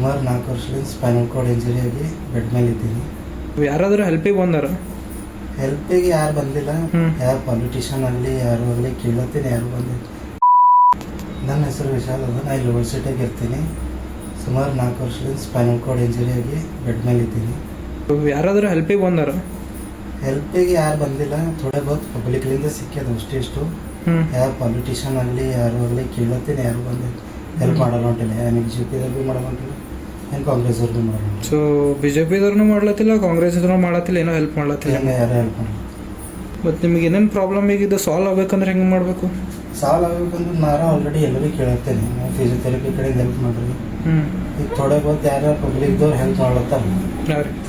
ಸುಮಾರು 4 ವರ್ಷದಿಂದ spinal cord injury ಆಗಿ ಬೆಡ್ ಮೇಲೆ ಇದ್ದೀನಿ. ಯಾರಾದರೂ ಹೆಲ್ಪಿಗೆ ಬಂದಾರ? ಹೆಲ್ಪಿಗೆ ಯಾರು ಬಂದಿಲ್ಲ. ಯಾರು ಪಾಲಿಟಿಷಿಯನ್ ಆಗಲಿ ಯಾರು ಆಗಲಿ ಕೇಳತ್ತೀನಿ, ಯಾರು ಬಂದಿಲ್ಲ. ನನ್ನ ಹೆಸರು ವಿಶಾಲ್ ಅದ. ನಾನು ಇಲ್ಲಿ ಓಲ್ಡ್ ಸಿಟಿಯಾಗಿ ಇರ್ತೀನಿ. ಸುಮಾರು 4 ವರ್ಷದಿಂದ ಸ್ಪೈನಲ್ ಕಾರ್ಡ್ ಇಂಜರಿ ಆಗಿ ಬೆಡ್ ಮೇಲೆ ಇದ್ದೀನಿ. ಯಾರಾದರೂ ಹೆಲ್ಪಿಗೆ ಬಂದಾರ? ಹೆಲ್ಪಿಗೆ ಯಾರು ಬಂದಿಲ್ಲ. ಥೋಡೆ ಬಹುತ್ ಪಬ್ಲಿಕ್ಲಿಂದ ಸಿಕ್ಕಿದೆ ಅಷ್ಟೇ. ಇಷ್ಟು ಯಾರು ಪಾಲಿಟಿಷಿಯನ್ ಆಗಲಿ ಯಾರು ಆಗಲಿ ಕೇಳತ್ತೀನಿ, ಯಾರು ಬಂದಿಲ್ಲ. ಹೆಲ್ಪ್ ಮಾಡಲ್ಲ ಹೊಂಟಿಲ್ಲ. ಏನು ಬಿ ಜೆ ಪಿದವ್ರು ಭೀ ಮಾಡಲ್ಲ ಹೊಂಟಿಲ್ಲ, ಏನು ಕಾಂಗ್ರೆಸ್ ಅವ್ರದ್ದು ಮಾಡಲ್ಲ. ಸೊ ಬಿ ಜೆ ಪಿದವ್ರನ್ನೂ ಮಾಡ್ಲತ್ತಿಲ್ಲ, ಕಾಂಗ್ರೆಸ್ ಇದ್ರೂ ಮಾಡತ್ತಿಲ್ಲ, ಏನೋ ಹೆಲ್ಪ್ ಮಾಡ್ಲತ್ತಿಲ್ಲ. ಯಾರು ಹೆಲ್ಪ್ ಮಾಡಲ್ಲ. ಮತ್ತು ನಿಮಗೆ ಏನೇನು ಪ್ರಾಬ್ಲಮ್ ಈಗ ಇದು ಸಾಲ್ವ್ ಆಗ್ಬೇಕಂದ್ರೆ ಹೆಂಗೆ ಮಾಡಬೇಕು? ಸಾಲ್ವ್ ಆಗ್ಬೇಕಂದ್ರೆ ನಾನು ಆಲ್ರೆಡಿ ಎಲ್ಲರಿಗೂ ಕೇಳತ್ತೇನೆ, ಫಿಸಿಯೋಥೆರಪಿ ಕಡೆಯಿಂದ ಹೆಲ್ಪ್ ಮಾಡ್ರಿ. ಈಗ ಥೋಡೆ ಬಹುತ್ ಯಾರು ಪಬ್ಲಿಕ್ದವ್ರು ಹೆಲ್ಪ್ ಮಾಡ್ಲತ್ತಾರೆ.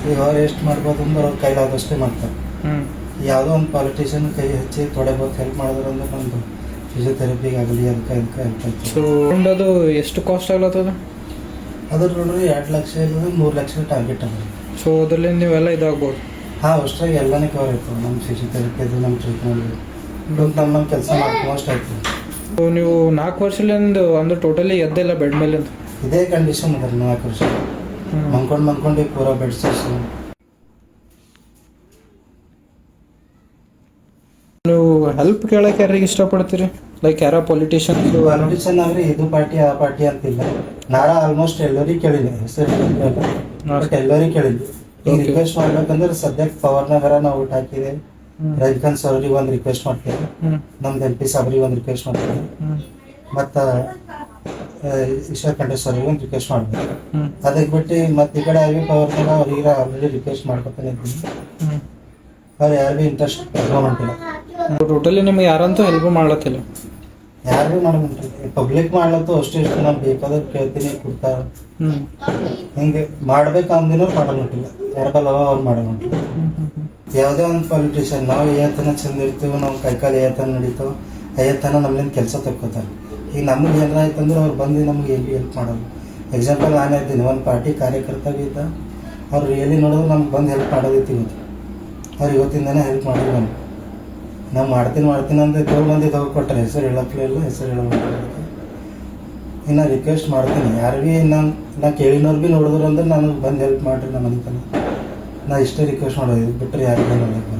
ಈಗ ಅವ್ರು ಎಷ್ಟು ಮಾಡ್ಬೋದು ಅಂದ್ರೆ ಅವ್ರ ಕೈಲಾದಷ್ಟೇ ಮಾಡ್ತಾರೆ. ಯಾವುದೋ ಒಂದು ಪಾಲಿಟಿಷಿಯನ್ ಕೈ ಹಚ್ಚಿ ಥೋಡೆ ಬಹುತ್ ಹೆಲ್ಪ್ ಮಾಡಿದ್ರು ಅಂದ್ರೆ ನಮ್ಮದು ಫಿಸಿಯೋಥೆರಪಿಗೆ ಆಗಲಿ ಅದಕ್ಕೆ ಹೆಲ್ಪ್ ಆಯ್ತು. ಸೊ ಅದು ಎಷ್ಟು ಕಾಸ್ಟ್ ಆಗ್ಲತ್ತದ? ಅದ್ರ ನೋಡ್ರಿ 2 ಲಕ್ಷ ಇಲ್ಲ 3 ಲಕ್ಷ ಟಾರ್ಗೆಟ್ ಅದ. ಸೊ ಅದರಲ್ಲಿ ನೀವೆಲ್ಲ ಇದಾಗ್ಬೋದು. ಹಾಂ, ಅಷ್ಟಾಗಿ ಎಲ್ಲನೇ ಕವರ್ ಆಯ್ತು. ನಮ್ಮ ಫಿಸಿಯೋಥೆರಪಿ ಅದು, ನಮ್ಮ ಟ್ರೀಟ್ಮೆಂಟ್, ನಮ್ಮ ಕೆಲಸ ಮಾಡ್ಕೋ ಅಷ್ಟು ಆಯ್ತು. ಸೊ ನೀವು 4 ವರ್ಷದಿಂದ ಅಂದ್ರೆ ಟೋಟಲಿ ಎದ್ದೆಲ್ಲ ಬೆಡ್ ಮೇಲೆ ಅಂತ ಇದೇ ಕಂಡೀಷನ್ ಅದ. 4 ವರ್ಷ ಮನ್ಕೊಂಡು ಪೂರಾ ಬೆಡ್ ಸೋರ್ಸು. ನೀವು ಹೆಲ್ಪ್ ಕೇಳಕ್ಕೆ ಯಾರಿಗೆ ಇಷ್ಟಪಡ್ತೀರಿ? ಲೈಕ್ ಯಾರ ಪೊಲಿಟಿಷಿಯನ್ ಅಂದ್ರೆ ಇದು ಪಾರ್ಟಿ ಆ ಪಾರ್ಟಿ ಅಂತಿಲ್ಲ. ನಾರ ಆಲ್ಮೋಸ್ಟ್ ಎಲ್ಲರಿಗೂ ಕೇಳಿದ್ವಿ, ಹೆಸರು ಬಟ್ ಎಲ್ಲರಿಗೂ ಕೇಳಿದ್ವಿ. ಈಗ ರಿಕ್ವೆಸ್ಟ್ ಮಾಡ್ಬೇಕಂದ್ರೆ ಸದ್ಯಕ್ಕೆ ಪವರ್ನಗರ ನಾವು ಊಟ ಹಾಕಿದೆ. ರಜಕಾಂತ್ ಅವ್ರಿಗೆ ಒಂದು ರಿಕ್ವೆಸ್ಟ್ ಮಾಡ್ತೇವೆ, ನಮ್ದು MP ಸಾಬ್ರಿಗೆ ಒಂದು ರಿಕ್ವೆಸ್ಟ್ ಮಾಡ್ತೇವೆ, ಮತ್ತು ಈಶ್ವರ್ ಖಂಡ್ರೆ ಸರ್ಗೆ ಒಂದು ರಿಕ್ವೆಸ್ಟ್ ಮಾಡ್ಬೇಕು. ಅದಕ್ಕೆ ಬಿಟ್ಟು ಮತ್ತೆ ಈ ಕಡೆ ಆಗಿ ಪವರ್ನಾಗ ಅವ್ರಿಗೆ ಆಲ್ರೆಡಿ ರಿಕ್ವೆಸ್ಟ್ ಮಾಡ್ಕೊತಾನೆ ಇದ್ದೀನಿ. ಅವ್ರು ಯಾರು ಭೀ ಇಂಟ್ರೆಸ್ಟ್ ತಗೊಂಡಿಲ್ಲ. ಟೋಟಲಿ ನಿಮ್ಗೆ ಯಾರಂತೂ ಹೆಲ್ಪ್ ಮಾಡ್ಲತ್ತಿಲ್ಲ. ಯಾರು ಭೀ ಮಾಡ್ಬಿಟ್ರಿ ಪಬ್ಲಿಕ್ ಮಾಡ್ಲತ್ತು ಅಷ್ಟೇ. ಇಷ್ಟು ನಾನು ಬೇಕಾದ್ರೆ ಕೇಳ್ತೀನಿ, ಕೊಡ್ತಾರ. ಹಿಂಗೆ ಮಾಡ್ಬೇಕಂದಿನೂ ಮಾಡಲ್ಬಿಟ್ಟಿಲ್ಲ. ಯಾರಲ್ಲ ಅವ್ರು ಮಾಡಲ್ಬಿಟ್ಟಿಲ್ಲ. ಯಾವುದೇ ಒಂದು ಪಾಲಿಟಿಷಿಯನ್ ನಾವು ಏತನ ಚಂದ ಇರ್ತೀವಿ, ನಾವು ಕೈಕಾಲು ಏತನ ನಡೀತಾವೆ, ಅಯ್ಯತನ ನಮ್ಮಿಂದ ಕೆಲಸ ತಕ್ಕೋತಾರೆ. ಈಗ ನಮಗೆ ಏನಾರ ಆಯ್ತಂದ್ರೆ ಅವ್ರು ಬಂದು ನಮ್ಗೆ ಏನು ಭೀ ಹೆಲ್ಪ್ ಮಾಡೋದು. ಎಕ್ಸಾಂಪಲ್ ನಾನೇ ಇದ್ದೀನಿ, ಒಂದು ಪಾರ್ಟಿ ಕಾರ್ಯಕರ್ತ ಭೀ ಇದ್ದ. ಅವ್ರು ರಿಯಲಿ ನೋಡಿದ್ರೆ ನಮ್ಗೆ ಬಂದು ಹೆಲ್ಪ್ ಮಾಡೋದೈತಿ. ಇವತ್ತು ಅವ್ರು ಇವತ್ತಿಂದನೇ ಹೆಲ್ಪ್ ಮಾಡಿದ್ರು. ನಾವು ಮಾಡ್ತೀನಿ ಅಂದರೆ ತಗೊಂಡು ಮಂದಿ ಕೊಟ್ಟರೆ ಹೆಸರು ಹೇಳಕ್ಲಿಲ್ಲ, ಹೆಸರು ಹೇಳೋದು. ಇನ್ನು ರಿಕ್ವೆಸ್ಟ್ ಮಾಡ್ತೀನಿ, ಯಾರು ಭೀ ನಾ ಕೇಳಿನವ್ರು ಭೀ ನೋಡಿದ್ರು ಅಂದ್ರೆ ನನಗೆ ಬಂದು ಹೆಲ್ಪ್ ಮಾಡಿರಿ. ನಮ್ಮ ಮನೆ ನಾ ಇಷ್ಟೇ ರಿಕ್ವೆಸ್ಟ್ ಮಾಡೋದು, ಬಿಟ್ಟರೆ ಯಾರಿಗೂ ನೋಡಕ್ಕೆ